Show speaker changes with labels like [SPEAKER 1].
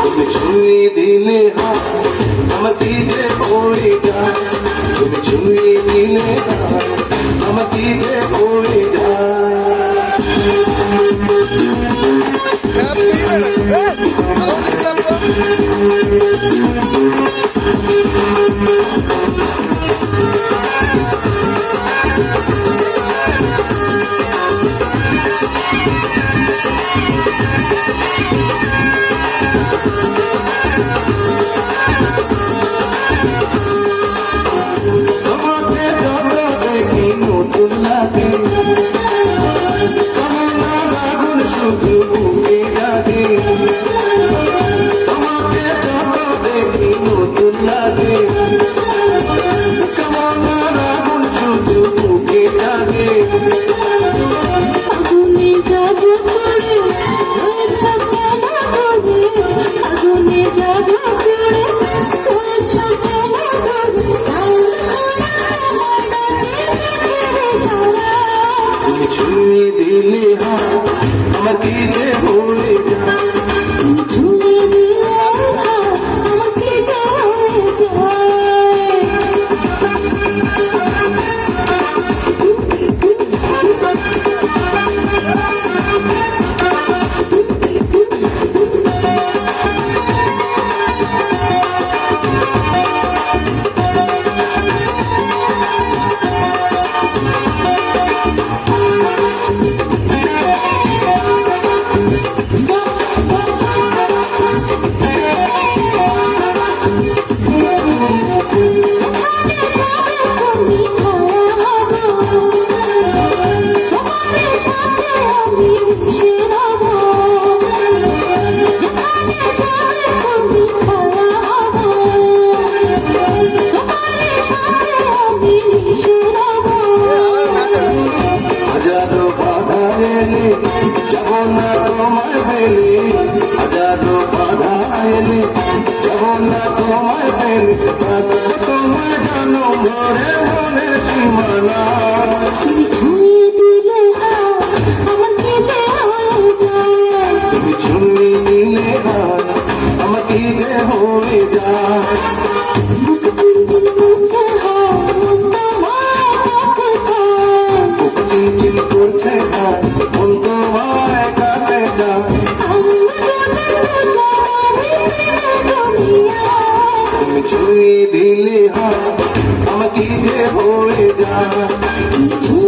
[SPEAKER 1] তুমি ছুঁয়ে দিলে হাত আমার কি যে পড়ে যায়, তুমি ছুঁয়ে দিলে হাত আমার কি যে পড়ে যায়। তোমাকে যত দেখি নতুন লাগে, তোমার আগুন শুধু বুকে জাগে। তোমাকে যত দেখি নতুন লাগে, তোমার আগুন শুধু বুকে জাগে।
[SPEAKER 2] আগুনে যাব পড়ে রয়েছে কেনা করে, আগুনে যাব পড়ে রয়েছে কেনা করে।
[SPEAKER 1] তুমি ছুঁয়ে দিলে হাত আমার কি যে ভুলে যায়,
[SPEAKER 2] তুমি ছুঁয়ে দিলে হাত আমাকে যে হয়ে যায়।
[SPEAKER 1] হাজারো বাধা এলে যাব না তোমায় ফেলে, হাজারো বাধা এলে যাব না তোমায় ফেলে। তোমায় জানো ভরে মনে সীমানা,
[SPEAKER 2] তুমি ছুঁয়ে দিলে হাত আমাকে যে হয়ে যায়।
[SPEAKER 1] তুমি ছুঁয়ে দিলে হাত আমার কি যে হয়ে যায়।
[SPEAKER 2] বুক চিনচিন করছে হাত মন তোমার কাছে চায়।
[SPEAKER 1] বুক চিনচিন করছে হাত মন তোমায় কাছে যায়।
[SPEAKER 2] আমরা দুজন দুজনারই দুনিয়ায়।
[SPEAKER 1] তুমি ছুঁয়ে দিলে হাত আমার কি যে হয়ে যায়।
[SPEAKER 2] তুমি